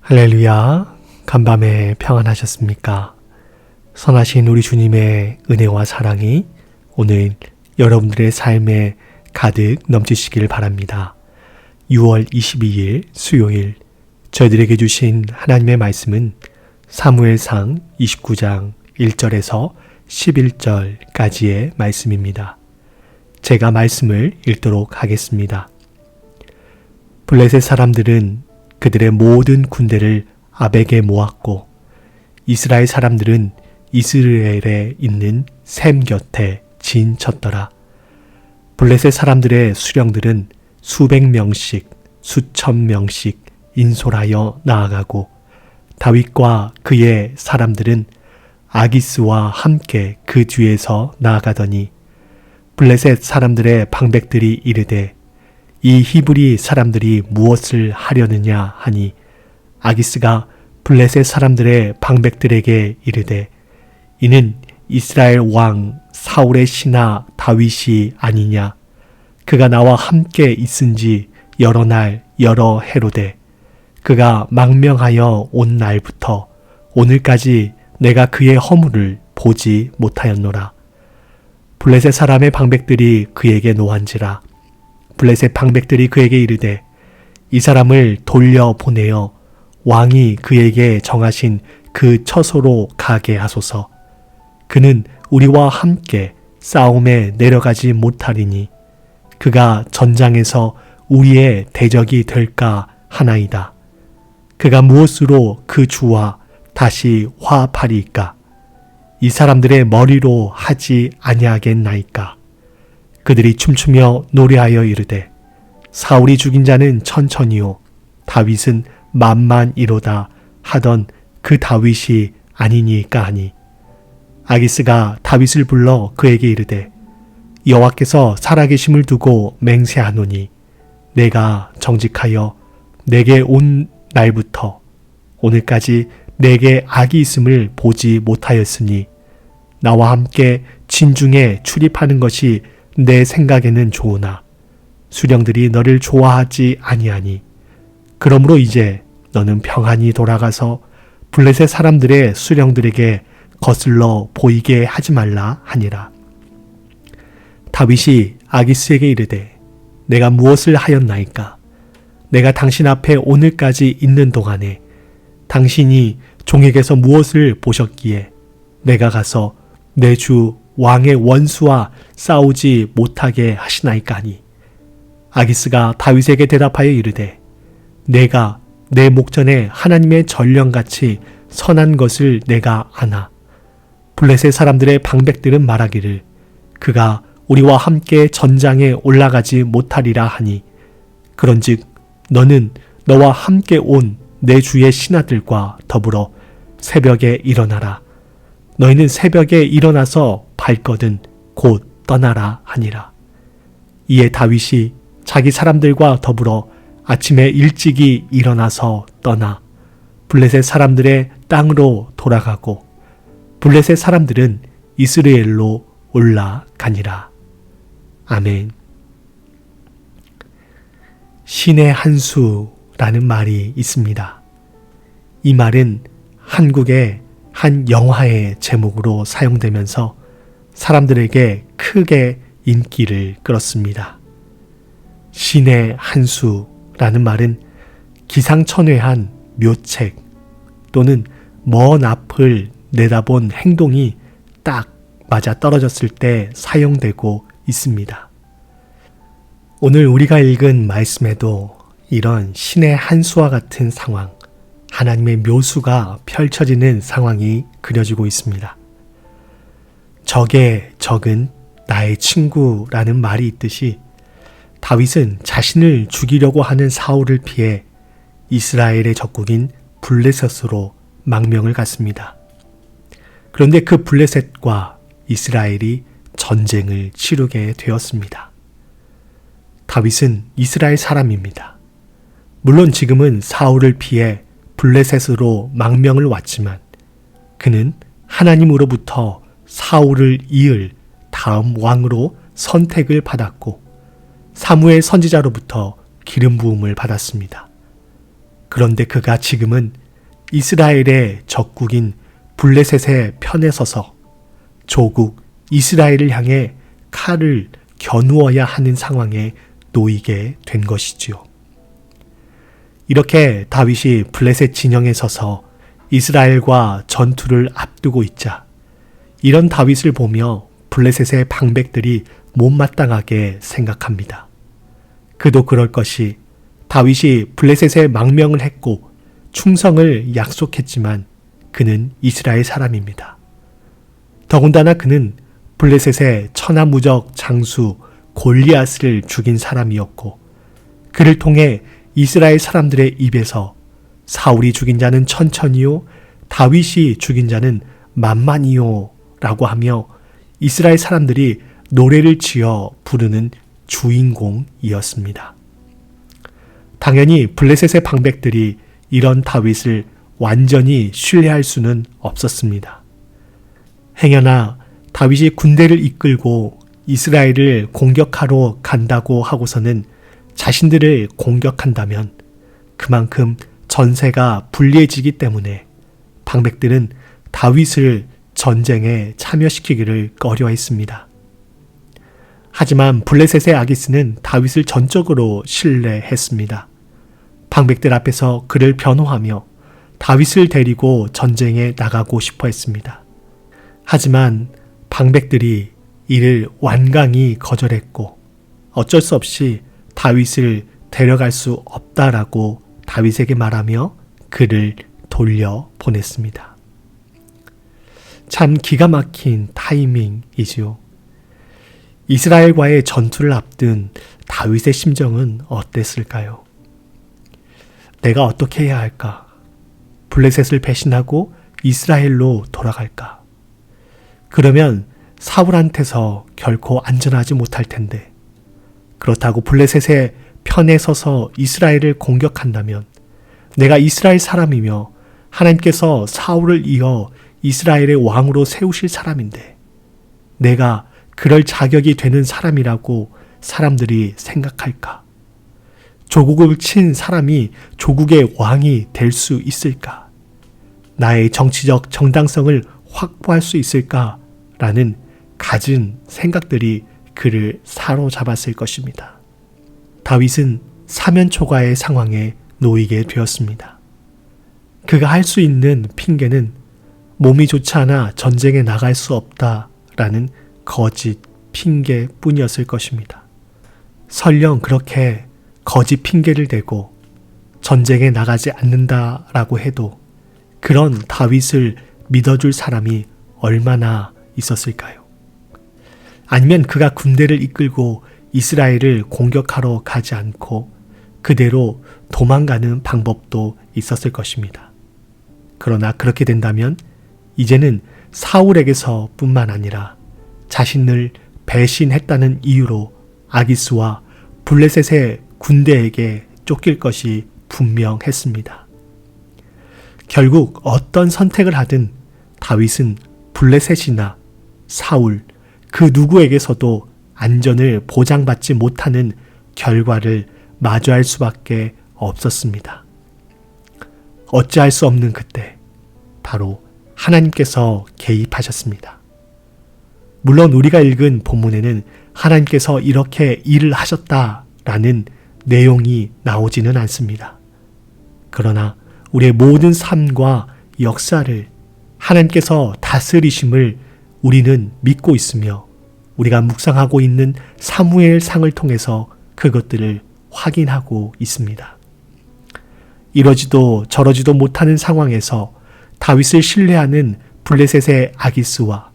할렐루야, 간밤에 평안하셨습니까? 선하신 우리 주님의 은혜와 사랑이 오늘 여러분들의 삶에 가득 넘치시길 바랍니다. 6월 22일 수요일 저희들에게 주신 하나님의 말씀은 사무엘상 29장 1절에서 11절까지의 말씀입니다. 제가 말씀을 읽도록 하겠습니다. 블레셋 사람들은 그들의 모든 군대를 아벡에 모았고 이스라엘 사람들은 이스라엘에 있는 셈 곁에 진쳤더라. 블레셋 사람들의 수령들은 수백 명씩 수천 명씩 인솔하여 나아가고 다윗과 그의 사람들은 아기스와 함께 그 뒤에서 나아가더니 블레셋 사람들의 방백들이 이르되 이 히브리 사람들이 무엇을 하려느냐 하니 아기스가 블레셋 사람들의 방백들에게 이르되 이는 이스라엘 왕 사울의 신하 다윗이 아니냐. 그가 나와 함께 있은지 여러 날 여러 해로되 그가 망명하여 온 날부터 오늘까지 내가 그의 허물을 보지 못하였노라. 블레셋 사람의 방백들이 그에게 노한지라. 블레셋 방백들이 그에게 이르되 이 사람을 돌려보내어 왕이 그에게 정하신 그 처소로 가게 하소서. 그는 우리와 함께 싸움에 내려가지 못하리니 그가 전장에서 우리의 대적이 될까 하나이다. 그가 무엇으로 그 주와 다시 화합하리이까? 이 사람들의 머리로 하지 아니하겠나이까? 그들이 춤추며 노래하여 이르되 사울이 죽인 자는 천천히요 다윗은 만만이로다 하던 그 다윗이 아니니까 하니 아기스가 다윗을 불러 그에게 이르되 여호와께서 살아계심을 두고 맹세하노니 내가 정직하여 내게 온 날부터 오늘까지 내게 악이 있음을 보지 못하였으니 나와 함께 진중에 출입하는 것이 내 생각에는 좋으나 수령들이 너를 좋아하지 아니하니 그러므로 이제 너는 평안히 돌아가서 블레셋 사람들의 수령들에게 거슬러 보이게 하지 말라 하니라. 다윗이 아기스에게 이르되 내가 무엇을 하였나이까? 내가 당신 앞에 오늘까지 있는 동안에 당신이 종에게서 무엇을 보셨기에 내가 가서 내 주 왕의 원수와 싸우지 못하게 하시나이까 하니 아기스가 다윗에게 대답하여 이르되 내가 내 목전에 하나님의 전령같이 선한 것을 내가 아나. 블레셋 사람들의 방백들은 말하기를 그가 우리와 함께 전장에 올라가지 못하리라 하니 그런즉 너는 너와 함께 온 내 주의 신하들과 더불어 새벽에 일어나라. 너희는 새벽에 일어나서 발거든 곧 떠나라 하니라. 이에 다윗이 자기 사람들과 더불어 아침에 일찍이 일어나서 떠나 블레셋 사람들의 땅으로 돌아가고 블레셋 사람들은 이스라엘로 올라가니라. 아멘. 신의 한 수라는 말이 있습니다. 이 말은 한국의 한 영화의 제목으로 사용되면서 사람들에게 크게 인기를 끌었습니다. 신의 한 수라는 말은 기상천외한 묘책 또는 먼 앞을 내다본 행동이 딱 맞아 떨어졌을 때 사용되고 있습니다. 오늘 우리가 읽은 말씀에도 이런 신의 한 수와 같은 상황, 하나님의 묘수가 펼쳐지는 상황이 그려지고 있습니다. 적의 적은 나의 친구라는 말이 있듯이 다윗은 자신을 죽이려고 하는 사울을 피해 이스라엘의 적국인 블레셋으로 망명을 갔습니다. 그런데 그 블레셋과 이스라엘이 전쟁을 치르게 되었습니다. 다윗은 이스라엘 사람입니다. 물론 지금은 사울을 피해 블레셋으로 망명을 왔지만 그는 하나님으로부터 사울을 이을 다음 왕으로 선택을 받았고 사무엘 선지자로부터 기름 부음을 받았습니다. 그런데 그가 지금은 이스라엘의 적국인 블레셋의 편에 서서 조국 이스라엘을 향해 칼을 겨누어야 하는 상황에 놓이게 된 것이지요. 이렇게 다윗이 블레셋 진영에 서서 이스라엘과 전투를 앞두고 있자 이런 다윗을 보며 블레셋의 방백들이 못마땅하게 생각합니다. 그도 그럴 것이 다윗이 블레셋에 망명을 했고 충성을 약속했지만 그는 이스라엘 사람입니다. 더군다나 그는 블레셋의 천하무적 장수 골리앗을 죽인 사람이었고 그를 통해 이스라엘 사람들의 입에서 사울이 죽인 자는 천천히요 다윗이 죽인 자는 만만히요 라고 하며 이스라엘 사람들이 노래를 지어 부르는 주인공이었습니다. 당연히 블레셋의 방백들이 이런 다윗을 완전히 신뢰할 수는 없었습니다. 행여나 다윗이 군대를 이끌고 이스라엘을 공격하러 간다고 하고서는 자신들을 공격한다면 그만큼 전세가 불리해지기 때문에 방백들은 다윗을 전쟁에 참여시키기를 꺼려했습니다. 하지만 블레셋의 아기스는 다윗을 전적으로 신뢰했습니다. 방백들 앞에서 그를 변호하며 다윗을 데리고 전쟁에 나가고 싶어 했습니다. 하지만 방백들이 이를 완강히 거절했고 어쩔 수 없이 다윗을 데려갈 수 없다라고 다윗에게 말하며 그를 돌려보냈습니다. 참 기가 막힌 타이밍이지요. 이스라엘과의 전투를 앞둔 다윗의 심정은 어땠을까요? 내가 어떻게 해야 할까? 블레셋을 배신하고 이스라엘로 돌아갈까? 그러면 사울한테서 결코 안전하지 못할 텐데 그렇다고 블레셋의 편에 서서 이스라엘을 공격한다면 내가 이스라엘 사람이며 하나님께서 사울을 이어 이스라엘의 왕으로 세우실 사람인데 내가 그럴 자격이 되는 사람이라고 사람들이 생각할까? 조국을 친 사람이 조국의 왕이 될 수 있을까? 나의 정치적 정당성을 확보할 수 있을까? 라는 갖은 생각들이 그를 사로잡았을 것입니다. 다윗은 사면초가의 상황에 놓이게 되었습니다. 그가 할 수 있는 핑계는 몸이 좋지 않아 전쟁에 나갈 수 없다라는 거짓 핑계뿐이었을 것입니다. 설령 그렇게 거짓 핑계를 대고 전쟁에 나가지 않는다라고 해도 그런 다윗을 믿어줄 사람이 얼마나 있었을까요? 아니면 그가 군대를 이끌고 이스라엘을 공격하러 가지 않고 그대로 도망가는 방법도 있었을 것입니다. 그러나 그렇게 된다면 이제는 사울에게서 뿐만 아니라 자신을 배신했다는 이유로 아기스와 블레셋의 군대에게 쫓길 것이 분명했습니다. 결국 어떤 선택을 하든 다윗은 블레셋이나 사울 그 누구에게서도 안전을 보장받지 못하는 결과를 마주할 수밖에 없었습니다. 어찌할 수 없는 그때 바로 하나님께서 개입하셨습니다. 물론 우리가 읽은 본문에는 하나님께서 이렇게 일을 하셨다라는 내용이 나오지는 않습니다. 그러나 우리의 모든 삶과 역사를 하나님께서 다스리심을 우리는 믿고 있으며 우리가 묵상하고 있는 사무엘상을 통해서 그것들을 확인하고 있습니다. 이러지도 저러지도 못하는 상황에서 다윗을 신뢰하는 블레셋의 아기스와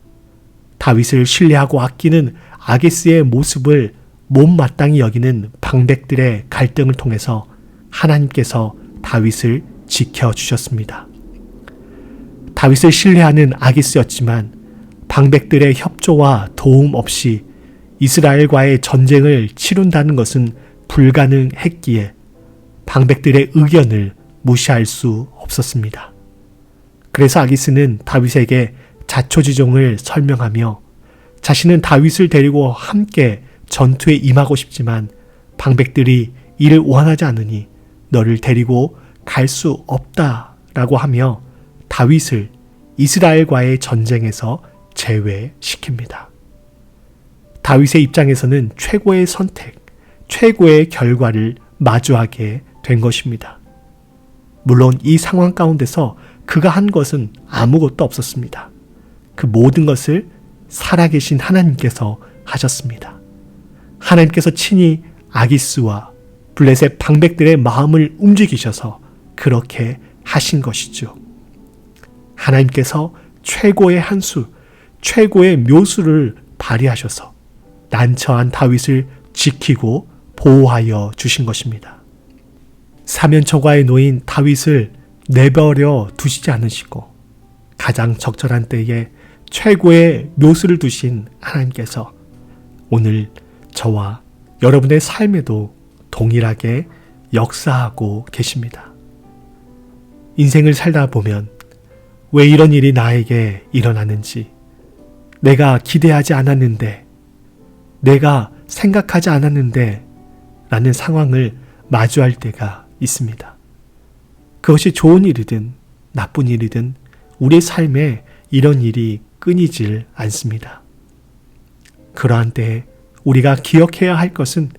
다윗을 신뢰하고 아끼는 아기스의 모습을 못마땅히 여기는 방백들의 갈등을 통해서 하나님께서 다윗을 지켜주셨습니다. 다윗을 신뢰하는 아기스였지만 방백들의 협조와 도움 없이 이스라엘과의 전쟁을 치룬다는 것은 불가능했기에 방백들의 의견을 무시할 수 없었습니다. 그래서 아기스는 다윗에게 자초지종을 설명하며 자신은 다윗을 데리고 함께 전투에 임하고 싶지만 방백들이 이를 원하지 않으니 너를 데리고 갈 수 없다라고 하며 다윗을 이스라엘과의 전쟁에서 제외시킵니다. 다윗의 입장에서는 최고의 선택, 최고의 결과를 마주하게 된 것입니다. 물론 이 상황 가운데서 그가 한 것은 아무것도 없었습니다. 그 모든 것을 살아계신 하나님께서 하셨습니다. 하나님께서 친히 아기스와 블레셋 방백들의 마음을 움직이셔서 그렇게 하신 것이죠. 하나님께서 최고의 한수, 최고의 묘수를 발휘하셔서 난처한 다윗을 지키고 보호하여 주신 것입니다. 사면초가에 놓인 다윗을 내버려 두시지 않으시고 가장 적절한 때에 최고의 묘수를 두신 하나님께서 오늘 저와 여러분의 삶에도 동일하게 역사하고 계십니다. 인생을 살다 보면 왜 이런 일이 나에게 일어나는지, 내가 기대하지 않았는데, 내가 생각하지 않았는데 라는 상황을 마주할 때가 있습니다. 그것이 좋은 일이든 나쁜 일이든 우리의 삶에 이런 일이 끊이질 않습니다. 그러한 때에 우리가 기억해야 할 것은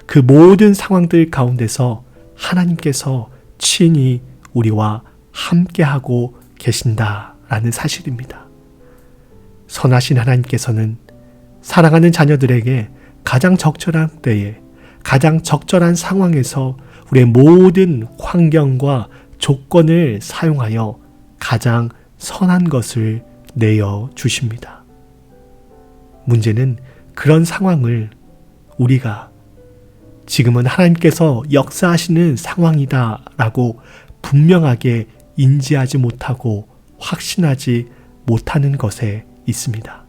그 모든 상황들 가운데서 하나님께서 친히 우리와 함께하고 계신다라는 사실입니다. 선하신 하나님께서는 사랑하는 자녀들에게 가장 적절한 때에 가장 적절한 상황에서 우리의 모든 환경과 조건을 사용하여 가장 선한 것을 내어 주십니다. 문제는 그런 상황을 우리가 지금은 하나님께서 역사하시는 상황이다 라고 분명하게 인지하지 못하고 확신하지 못하는 것에 있습니다.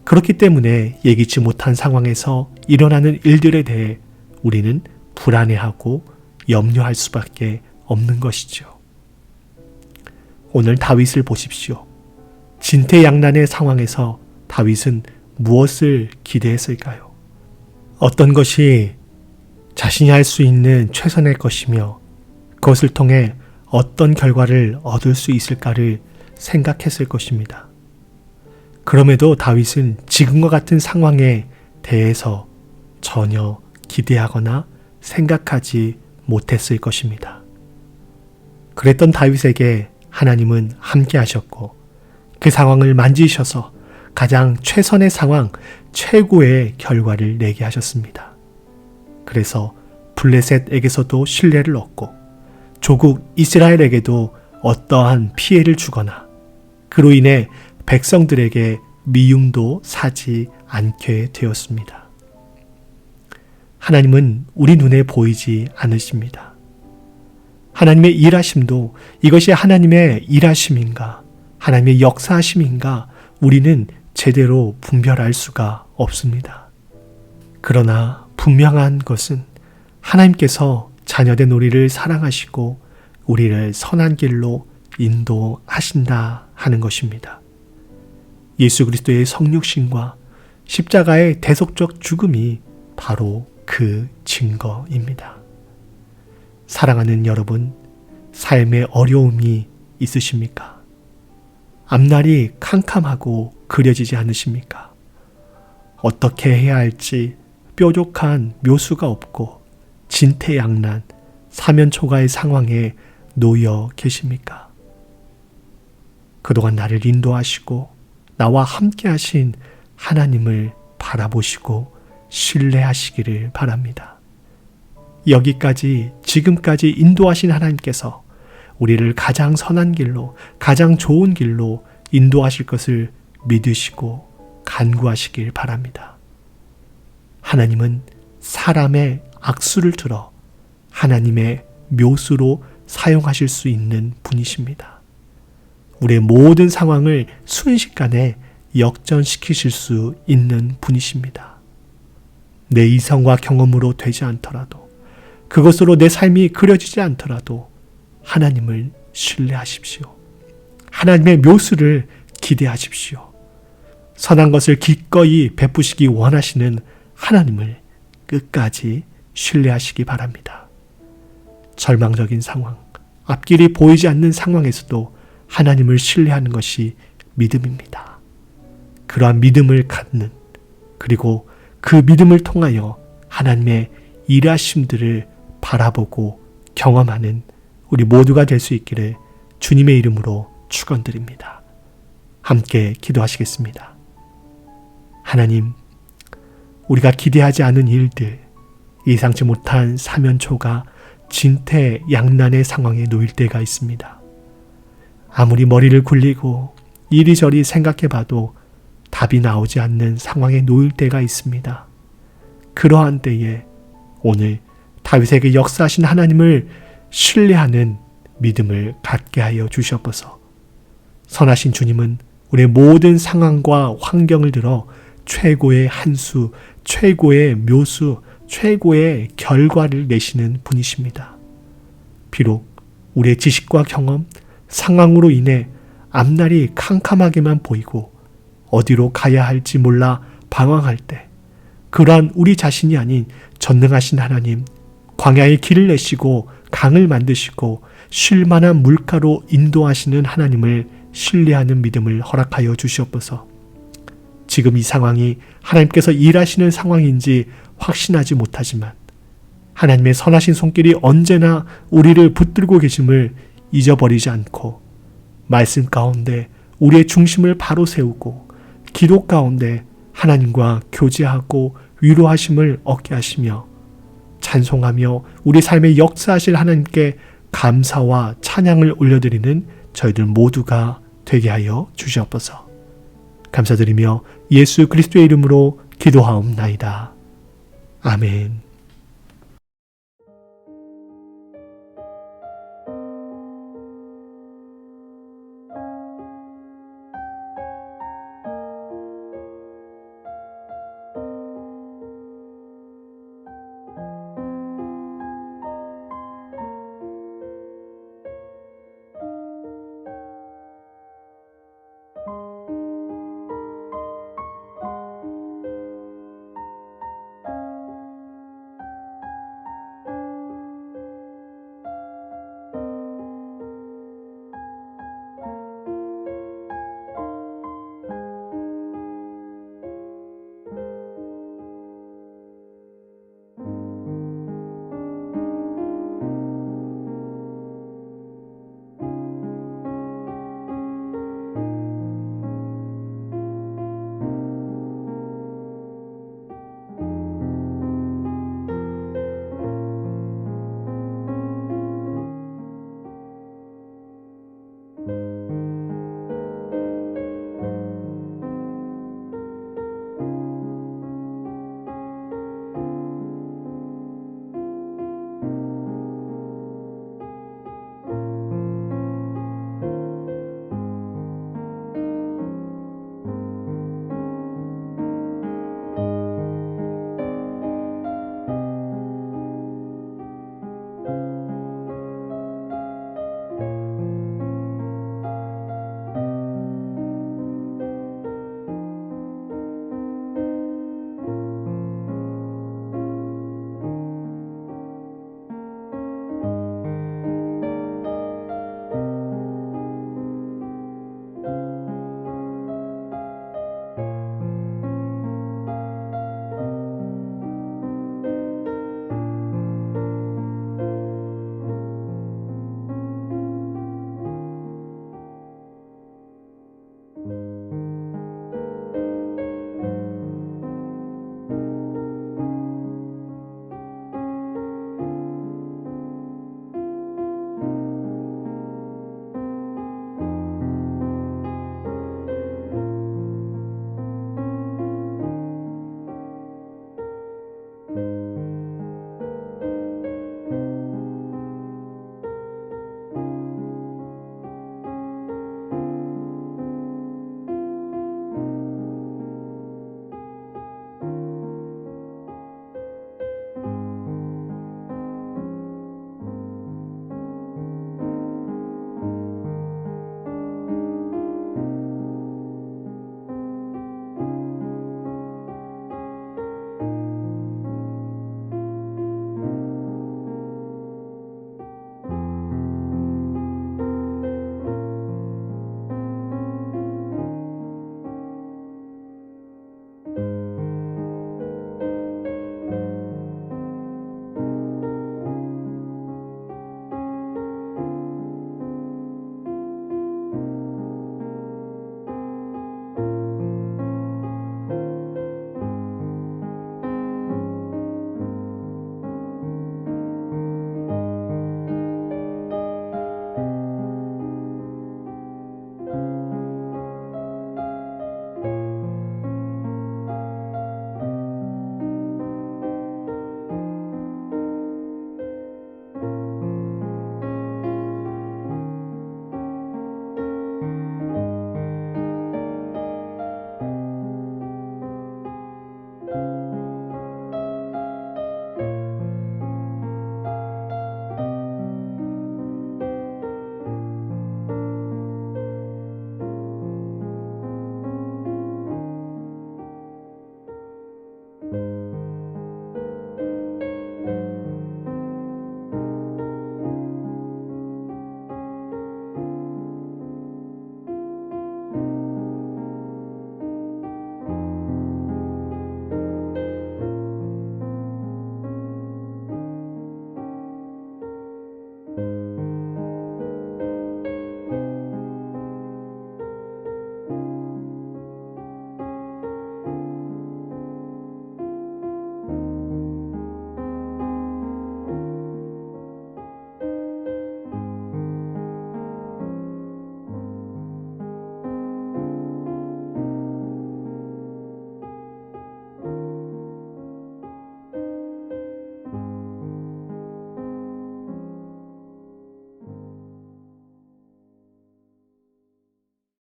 그렇기 때문에 예기치 못한 상황에서 일어나는 일들에 대해 우리는 불안해하고 염려할 수밖에 없는 것이죠. 오늘 다윗을 보십시오. 진퇴양난의 상황에서 다윗은 무엇을 기대했을까요? 어떤 것이 자신이 할 수 있는 최선의 것이며 그것을 통해 어떤 결과를 얻을 수 있을까를 생각했을 것입니다. 그럼에도 다윗은 지금과 같은 상황에 대해서 전혀 기대하거나 생각하지 못했을 것입니다. 그랬던 다윗에게 하나님은 함께 하셨고 그 상황을 만지셔서 가장 최선의 상황, 최고의 결과를 내게 하셨습니다. 그래서 블레셋에게서도 신뢰를 얻고 조국 이스라엘에게도 어떠한 피해를 주거나 그로 인해 백성들에게 미움도 사지 않게 되었습니다. 하나님은 우리 눈에 보이지 않으십니다. 하나님의 일하심도 이것이 하나님의 일하심인가, 하나님의 역사하심인가 우리는 제대로 분별할 수가 없습니다. 그러나 분명한 것은 하나님께서 자녀된 우리를 사랑하시고 우리를 선한 길로 인도하신다 하는 것입니다. 예수 그리스도의 성육신과 십자가의 대속적 죽음이 바로 그 증거입니다. 사랑하는 여러분, 삶에 어려움이 있으십니까? 앞날이 캄캄하고 그려지지 않으십니까? 어떻게 해야 할지 뾰족한 묘수가 없고 진퇴양난, 사면초가의 상황에 놓여 계십니까? 그동안 나를 인도하시고 나와 함께 하신 하나님을 바라보시고 신뢰하시기를 바랍니다. 여기까지 지금까지 인도하신 하나님께서 우리를 가장 선한 길로, 가장 좋은 길로 인도하실 것을 믿으시고 간구하시길 바랍니다. 하나님은 사람의 악수를 들어 하나님의 묘수로 사용하실 수 있는 분이십니다. 우리의 모든 상황을 순식간에 역전시키실 수 있는 분이십니다. 내 이성과 경험으로 되지 않더라도, 그것으로 내 삶이 그려지지 않더라도 하나님을 신뢰하십시오. 하나님의 묘수를 기대하십시오. 선한 것을 기꺼이 베푸시기 원하시는 하나님을 끝까지 신뢰하시기 바랍니다. 절망적인 상황, 앞길이 보이지 않는 상황에서도 하나님을 신뢰하는 것이 믿음입니다. 그러한 믿음을 갖는, 그리고 그 믿음을 통하여 하나님의 일하심들을 바라보고 경험하는 우리 모두가 될 수 있기를 주님의 이름으로 축원드립니다. 함께 기도하시겠습니다. 하나님, 우리가 기대하지 않은 일들, 예상치 못한 사면초가 진퇴양난의 상황에 놓일 때가 있습니다. 아무리 머리를 굴리고 이리저리 생각해봐도 답이 나오지 않는 상황에 놓일 때가 있습니다. 그러한 때에 오늘 다윗에게 역사하신 하나님을 신뢰하는 믿음을 갖게 하여 주시옵소서. 선하신 주님은 우리의 모든 상황과 환경을 들어 최고의 한수, 최고의 묘수, 최고의 결과를 내시는 분이십니다. 비록 우리의 지식과 경험, 상황으로 인해 앞날이 캄캄하게만 보이고 어디로 가야 할지 몰라 방황할 때, 그러한 우리 자신이 아닌 전능하신 하나님, 광야의 길을 내시고 강을 만드시고 쉴만한 물가로 인도하시는 하나님을 신뢰하는 믿음을 허락하여 주시옵소서. 지금 이 상황이 하나님께서 일하시는 상황인지 확신하지 못하지만 하나님의 선하신 손길이 언제나 우리를 붙들고 계심을 잊어버리지 않고 말씀 가운데 우리의 중심을 바로 세우고 기도 가운데 하나님과 교제하고 위로하심을 얻게 하시며 찬송하며 우리 삶에 역사하실 하나님께 감사와 찬양을 올려드리는 저희들 모두가 되게 하여 주시옵소서. 감사드리며 예수 그리스도의 이름으로 기도하옵나이다. 아멘.